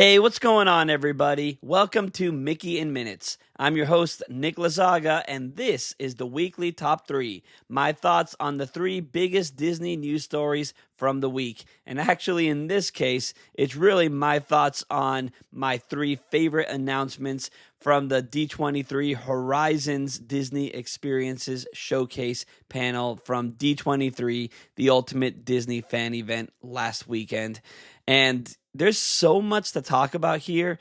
Hey, what's going on, everybody? Welcome to Mickey in Minutes. I'm your host, Nick Lazaga, and this is the weekly top 3. My thoughts on the 3 biggest Disney news stories from the week. And actually, in this case, it's really my thoughts on my 3 favorite announcements from the D23 Horizons Disney Experiences Showcase panel from D23, the ultimate Disney fan event last weekend. And there's so much to talk about here,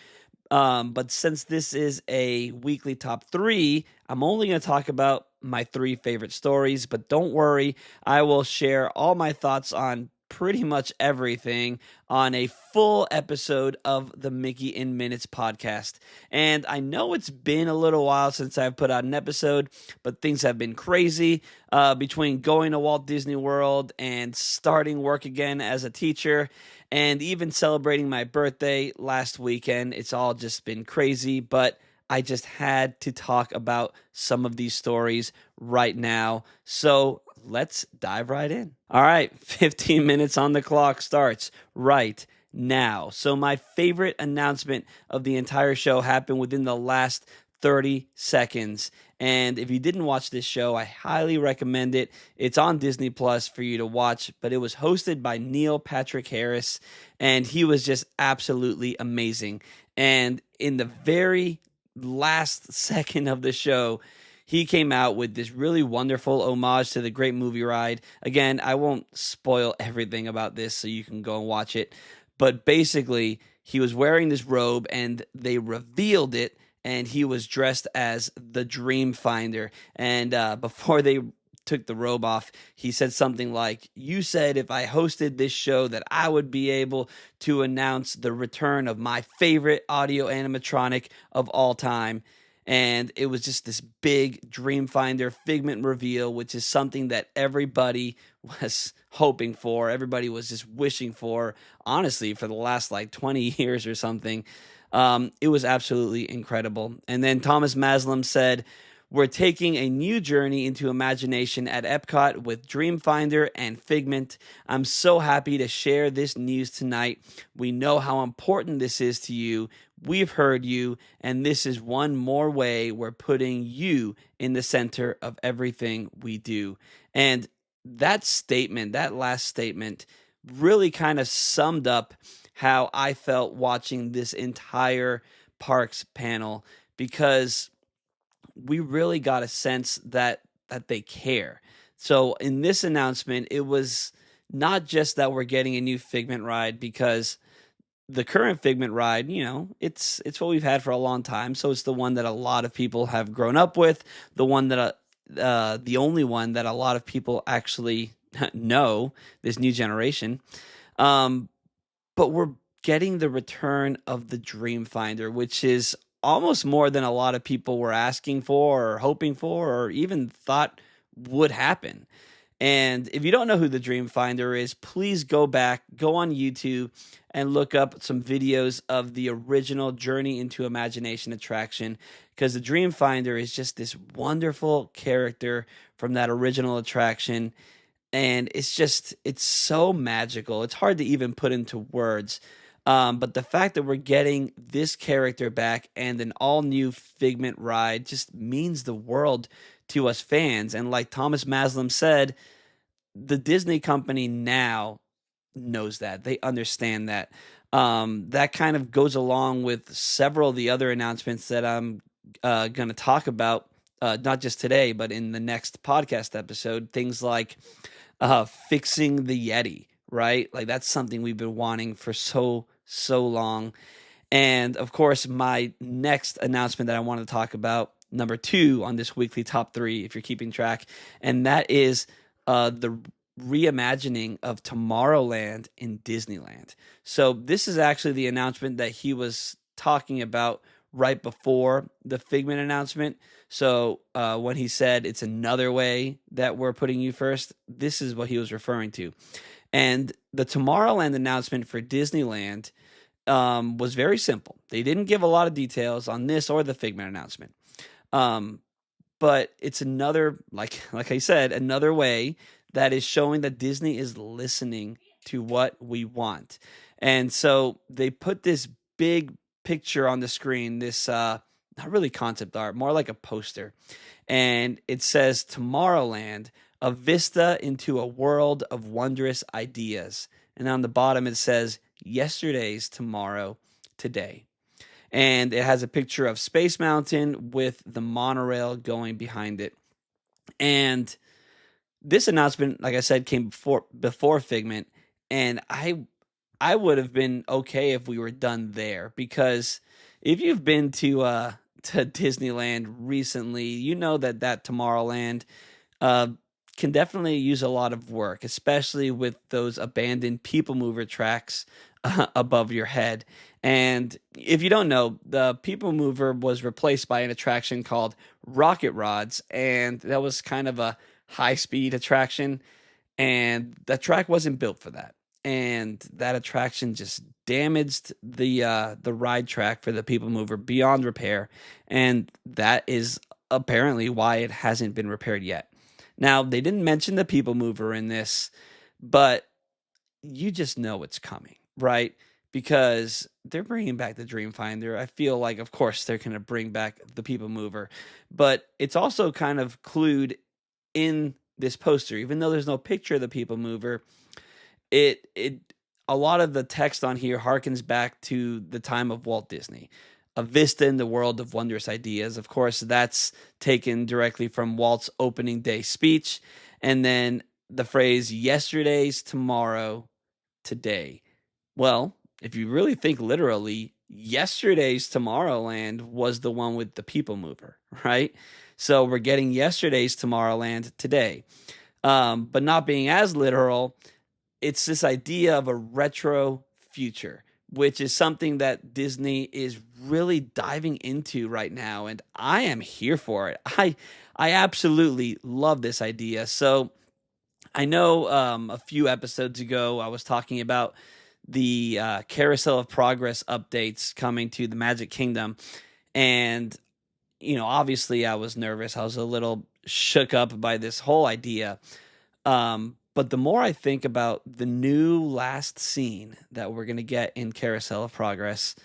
but since this is a weekly top 3, I'm only going to talk about my 3 favorite stories. But don't worry, I will share all my thoughts on pretty much everything on a full episode of the Mickey in Minutes podcast. And I know it's been a little while since I've put out an episode, but things have been crazy between going to Walt Disney World and starting work again as a teacher and even celebrating my birthday last weekend. It's all just been crazy, but I just had to talk about some of these stories right now. So let's dive right in. All right, 15 minutes on the clock starts right now. So my favorite announcement of the entire show happened within the last 30 seconds. And if you didn't watch this show, I highly recommend it. It's on Disney Plus for you to watch, but it was hosted by Neil Patrick Harris, and he was just absolutely amazing. And in the very last second of the show, he came out with this really wonderful homage to the Great Movie Ride. Again, I won't spoil everything about this, so you can go and watch it. But basically, he was wearing this robe, and they revealed it, and he was dressed as the Dreamfinder. And before they took the robe off, he said something like, "You said if I hosted this show that I would be able to announce the return of my favorite audio animatronic of all time." And it was just this big Dreamfinder Figment reveal, which is something that everybody was hoping for. Everybody was just wishing for, honestly, for the last 20 years or something. It was absolutely incredible. And then Thomas Maslam said, "We're taking a new journey into imagination at Epcot with Dreamfinder and Figment. I'm so happy to share this news tonight. We know how important this is to you. We've heard you, and this is one more way we're putting you in the center of everything we do." And that statement, that last statement, really kind of summed up how I felt watching this entire parks panel, because we really got a sense that they care. So in this announcement, it was not just that we're getting a new Figment ride, because the current Figment ride, it's what we've had for a long time. So it's the one that a lot of people have grown up with, the one that the only one that a lot of people actually know, this new generation. But we're getting the return of the Dreamfinder, which is almost more than a lot of people were asking for or hoping for or even thought would happen. And if you don't know who the Dreamfinder is, please go back, go on YouTube, and look up some videos of the original Journey into Imagination attraction, because the Dreamfinder is just this wonderful character from that original attraction. And it's so magical. It's hard to even put into words. But the fact that we're getting this character back and an all-new Figment ride just means the world to us fans. And like Thomas Maslam said, the Disney company now knows that. They understand that. That kind of goes along with several of the other announcements that I'm going to talk about, not just today, but in the next podcast episode. Things like fixing the Yeti, right? Like, that's something we've been wanting for so long. And of course, my next announcement that I want to talk about, number 2 on this weekly top 3, if you're keeping track, and that is the reimagining of Tomorrowland in Disneyland. So this is actually the announcement that he was talking about right before the Figment announcement. So when he said it's another way that we're putting you first, this is what he was referring to. And the Tomorrowland announcement for Disneyland was very simple. They didn't give a lot of details on this or the Figment announcement. But it's another, like I said, another way that is showing that Disney is listening to what we want. And so they put this big picture on the screen, this not really concept art, more like a poster. And it says Tomorrowland, a vista into a world of wondrous ideas. And on the bottom it says yesterday's tomorrow, today. And it has a picture of Space Mountain with the monorail going behind it. And this announcement, like I said, came before Figment, and I would have been okay if we were done there, because if you've been to Disneyland recently, you know that Tomorrowland uh, can definitely use a lot of work, especially with those abandoned people mover tracks above your head. And if you don't know, the people mover was replaced by an attraction called Rocket Rods, and that was kind of a high speed attraction, and that track wasn't built for that. And that attraction just damaged the ride track for the people mover beyond repair, and that is apparently why it hasn't been repaired yet. Now, they didn't mention the people mover in this, but you just know it's coming, right? Because they're bringing back the Dreamfinder. I feel like, of course, they're going to bring back the people mover, but it's also kind of clued in this poster, even though there's no picture of the people mover. It a lot of the text on here harkens back to the time of Walt Disney, a vista in the world of wondrous ideas. Of course, that's taken directly from Walt's opening day speech, and then the phrase yesterday's tomorrow, today. Well, if you really think literally, yesterday's Tomorrowland was the one with the people mover, right? So we're getting yesterday's Tomorrowland today. But not being as literal, it's this idea of a retro future, which is something that Disney is really diving into right now, and I am here for it. I absolutely love this idea. So I know a few episodes ago I was talking about the Carousel of Progress updates coming to the Magic Kingdom, and obviously I was nervous. I was a little shook up by this whole idea. But the more I think about the new last scene that we're going to get in Carousel of Progress,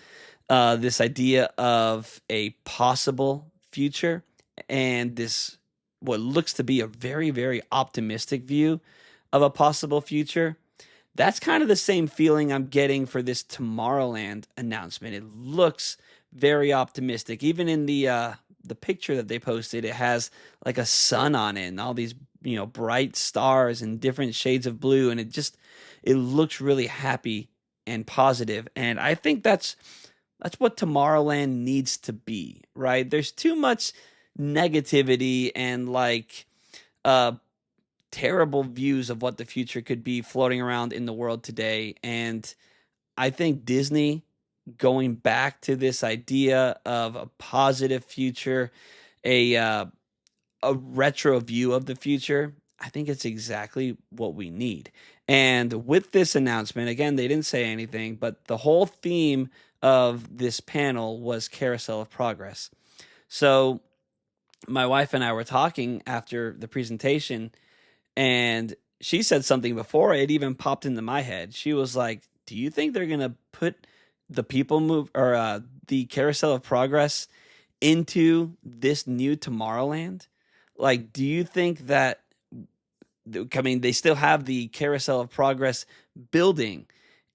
this idea of a possible future and this what looks to be a very, very optimistic view of a possible future, that's kind of the same feeling I'm getting for this Tomorrowland announcement. It looks very optimistic. Even in the picture that they posted, it has like a sun on it and all these bright stars and different shades of blue, and it looks really happy and positive. And I think that's what Tomorrowland needs to be, right? There's too much negativity and terrible views of what the future could be floating around in the world today. And I think Disney going back to this idea of a positive future, a retro view of the future, I think it's exactly what we need. And with this announcement, again, they didn't say anything, but the whole theme of this panel was Carousel of Progress. So my wife and I were talking after the presentation, and she said something before it even popped into my head. She was like, "Do you think they're gonna put the people move or the Carousel of Progress into this new Tomorrowland? Like, do you think that? I mean, they still have the Carousel of Progress building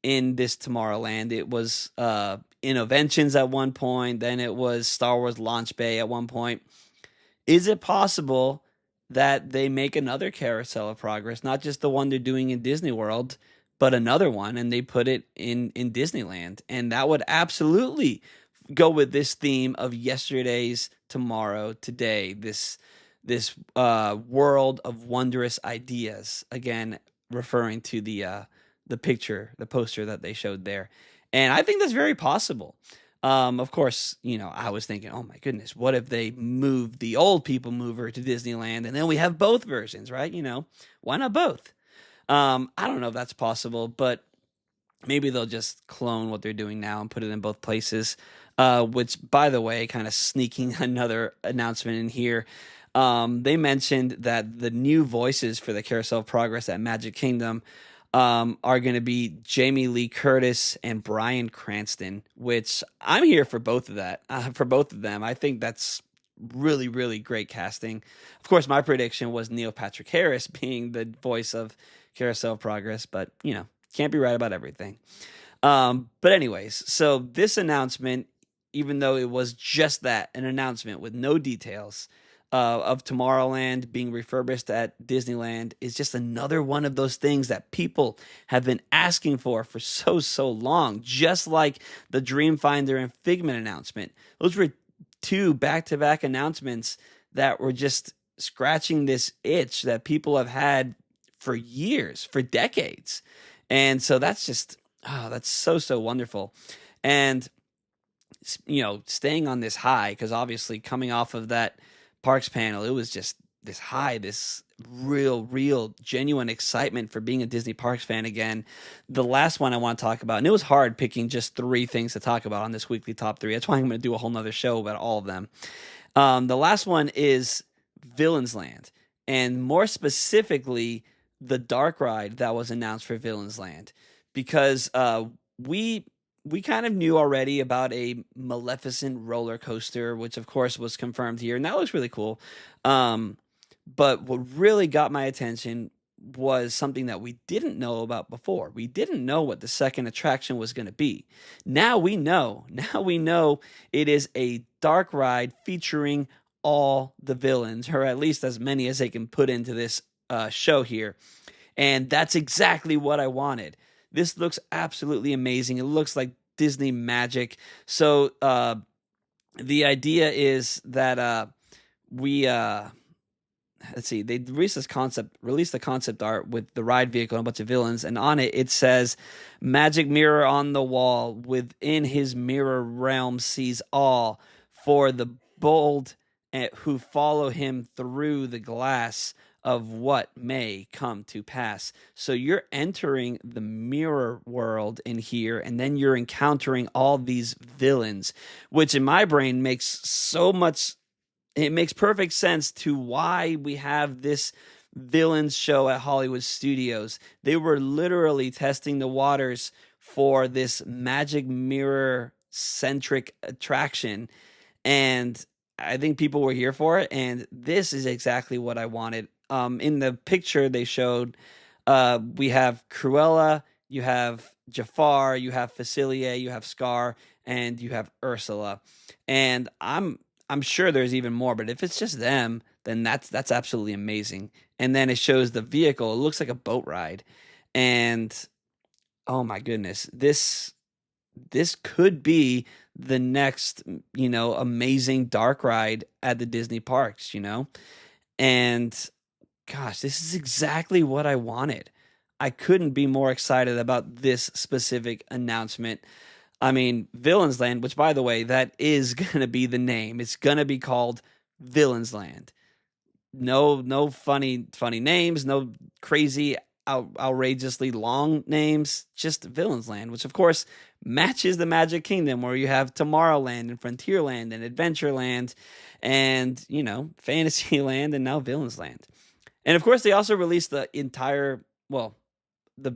in this Tomorrowland. It was Innoventions at one point, then it was Star Wars Launch Bay at one point. Is it possible that they make another Carousel of Progress, not just the one they're doing in Disney World, but another one, and they put it in Disneyland? And that would absolutely go with this theme of yesterday's tomorrow, today, this world of wondrous ideas, again referring to the picture, the poster that they showed there. And I think that's very possible. Of course, I was thinking, oh my goodness, what if they move the old people mover to Disneyland and then we have both versions, right? Why not both? I don't know if that's possible, but maybe they'll just clone what they're doing now and put it in both places. Which, by the way, kind of sneaking another announcement in here. They mentioned that the new voices for the Carousel of Progress at Magic Kingdom are going to be Jamie Lee Curtis and Bryan Cranston, which I'm here for both of that. For both of them, I think that's really, really great casting. Of course, my prediction was Neil Patrick Harris being the voice of Carousel of Progress, but can't be right about everything. But anyways, so this announcement, even though it was just that, an announcement with no details of Tomorrowland being refurbished at Disneyland, is just another one of those things that people have been asking for so long, just like the Dreamfinder and Figment announcement. Those were two back-to-back announcements that were just scratching this itch that people have had for years, for decades. And so that's just, that's so wonderful. And, staying on this high, because obviously coming off of that Parks panel, it was just this high, this real, genuine excitement for being a Disney Parks fan again. The last one I want to talk about, and it was hard picking just three things to talk about on this weekly top three. That's why I'm going to do a whole nother show about all of them. The last one is Villains Land, and more specifically, the dark ride that was announced for Villains Land, because we kind of knew already about a Maleficent roller coaster, which of course was confirmed here, and that looks really cool. But what really got my attention was something that we didn't know about before. We didn't know what the second attraction was going to be. Now we know. Now we know it is a dark ride featuring all the villains, or at least as many as they can put into this show here. And that's exactly what I wanted. This looks absolutely amazing. It looks like Disney magic. So the idea is that let's see, they released the concept art with the ride vehicle and a bunch of villains, and on it says, "Magic mirror on the wall, within his mirror realm sees all, for the bold who follow him through the glass of what may come to pass." So you're entering the mirror world in here, and then you're encountering all these villains, which in my brain it makes perfect sense to why we have this villains show at Hollywood Studios. They were literally testing the waters for this magic mirror centric attraction, and I think people were here for it, and this is exactly what I wanted. In the picture they showed, we have Cruella, you have Jafar, you have Facilier, you have Scar, and you have Ursula. And I'm sure there's even more, but if it's just them, then that's absolutely amazing. And then it shows the vehicle. It looks like a boat ride. And oh my goodness, this could be the next, amazing dark ride at the Disney parks, And gosh, this is exactly what I wanted. I couldn't be more excited about this specific announcement. I mean, Villains Land, which, by the way, that is going to be the name. It's going to be called Villains Land. No funny names, no crazy, outrageously long names, just Villains Land, which, of course, matches the Magic Kingdom, where you have Tomorrowland and Frontierland and Adventureland and, Fantasyland and now Villains Land. And, of course, they also released the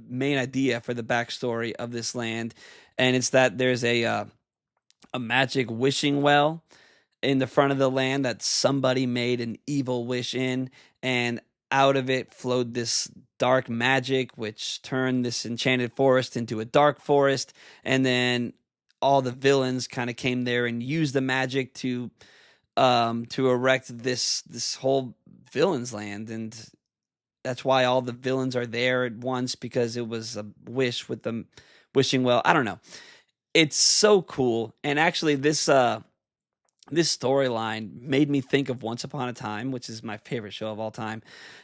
main idea for the backstory of this land, and it's that there's a magic wishing well in the front of the land that somebody made an evil wish in, and out of it flowed this dark magic, which turned this enchanted forest into a dark forest, and then all the villains kind of came there and used the magic to erect this whole Villains Land, and that's why all the villains are there at once, because it was a wish with the wishing well. I don't know. It's so cool. And actually this storyline made me think of Once Upon a Time, which is my favorite show of all time.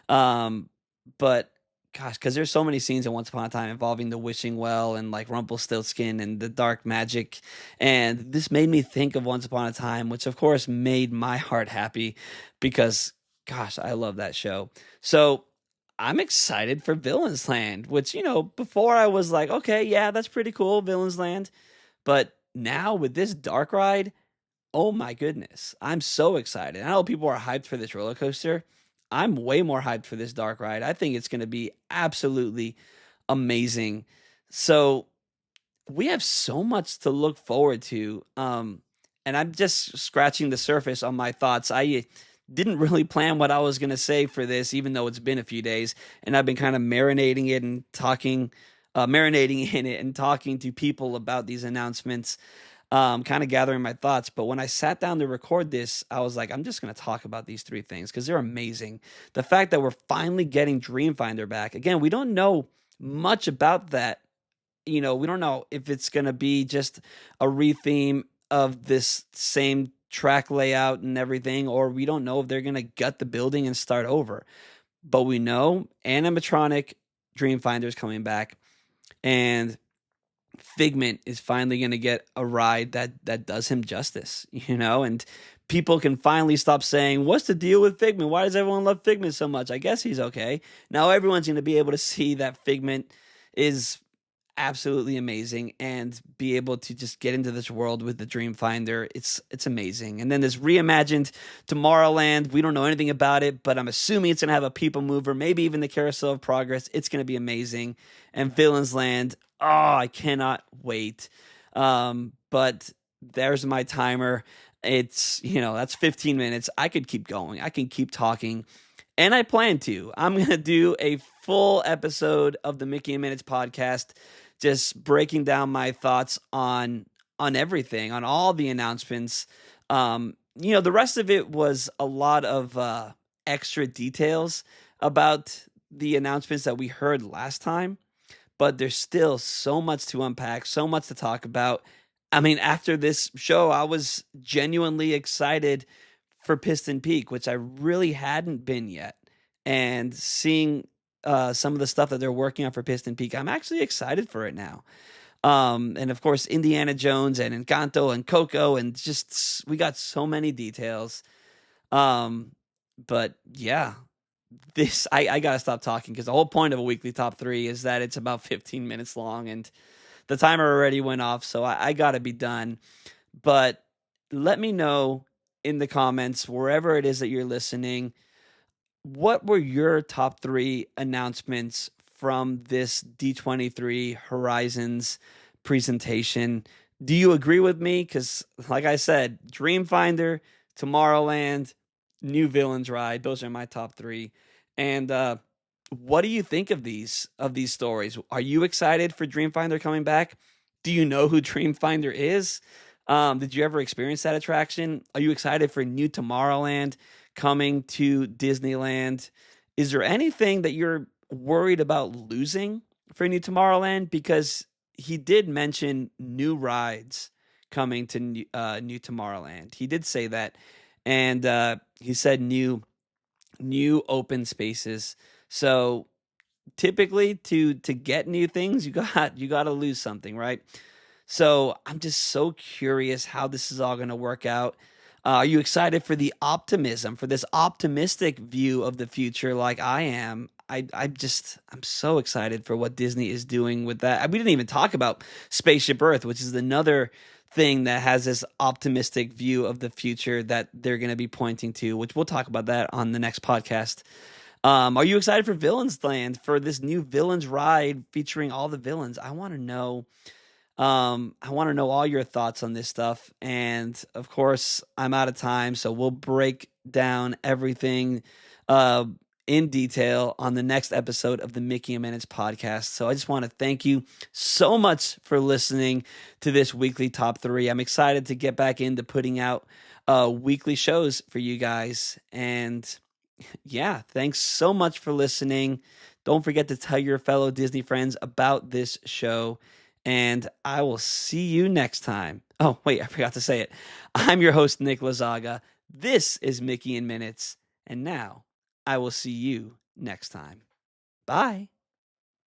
But gosh, because there's so many scenes in Once Upon a Time involving the wishing well and like Rumpelstiltskin and the dark magic. And this made me think of Once Upon a Time, which of course made my heart happy because gosh, I love that show. So I'm excited for Villains Land, which, before I was like, okay, yeah, that's pretty cool, Villains Land. But now with this dark ride, oh my goodness, I'm so excited. I know people are hyped for this roller coaster. I'm way more hyped for this dark ride. I think it's going to be absolutely amazing. So we have so much to look forward to. And I'm just scratching the surface on my thoughts. I didn't really plan what I was going to say for this, even though it's been a few days, and I've been kind of marinating in it and talking to people about these announcements, kind of gathering my thoughts. But when I sat down to record this, I was like, I'm just going to talk about these three things because they're amazing. The fact that we're finally getting Dreamfinder back. Again, we don't know much about that. We don't know if it's going to be just a retheme of this same track layout and everything, or we don't know if they're going to gut the building and start over. But we know animatronic Dreamfinder is coming back, and Figment is finally going to get a ride that does him justice, and people can finally stop saying, what's the deal with Figment? Why does everyone love Figment so much? I guess he's okay. Now everyone's going to be able to see that Figment is absolutely amazing and be able to just get into this world with the Dreamfinder. It's amazing. And then this reimagined Tomorrowland. We don't know anything about it, but I'm assuming it's going to have a people mover, maybe even the Carousel of Progress. It's going to be amazing. And Villains Land, I cannot wait. But there's my timer. It's, that's 15 minutes. I could keep going. I can keep talking. And I plan to. I'm going to do a full episode of the Mickey in Minutes podcast, just breaking down my thoughts on everything, on all the announcements. The rest of it was a lot of extra details about the announcements that we heard last time, but there's still so much to unpack, so much to talk about. I mean, after this show, I was genuinely excited for Piston Peak, which I really hadn't been yet. And seeing some of the stuff that they're working on for Piston Peak, I'm actually excited for it now. And of course, Indiana Jones and Encanto and Coco, and just we got so many details. But yeah, I gotta stop talking because the whole point of a weekly top 3 is that it's about 15 minutes long, and the timer already went off, so I gotta be done. But let me know in the comments, wherever it is that you're listening, what were your top 3 announcements from this D23 Horizons presentation? Do you agree with me? Because, like I said, Dreamfinder, Tomorrowland, New Villains Ride, those are my top 3. And what do you think of these stories? Are you excited for Dreamfinder coming back? Do you know who Dreamfinder is? Did you ever experience that attraction? Are you excited for New Tomorrowland coming to Disneyland? Is there anything that you're worried about losing for New Tomorrowland? Because he did mention new rides coming to New Tomorrowland. He did say that, and he said new open spaces. So typically, to get new things, you got to lose something, right? So I'm just so curious how this is all going to work out. Are you excited for the optimism, for this optimistic view of the future like I am? I'm so excited for what Disney is doing with that. We didn't even talk about Spaceship Earth, which is another thing that has this optimistic view of the future that they're going to be pointing to, which we'll talk about that on the next podcast. Are you excited for Villains Land, for this new Villains ride featuring all the villains? I want to know. I want to know all your thoughts on this stuff. And of course, I'm out of time, so we'll break down everything in detail on the next episode of the Mickey in Minutes podcast. So I just want to thank you so much for listening to this weekly top 3. I'm excited to get back into putting out weekly shows for you guys. And yeah, thanks so much for listening. Don't forget to tell your fellow Disney friends about this show. And I will see you next time. Oh, wait, I forgot to say it. I'm your host, Nick Lazaga. This is Mickey in Minutes. And now I will see you next time. Bye.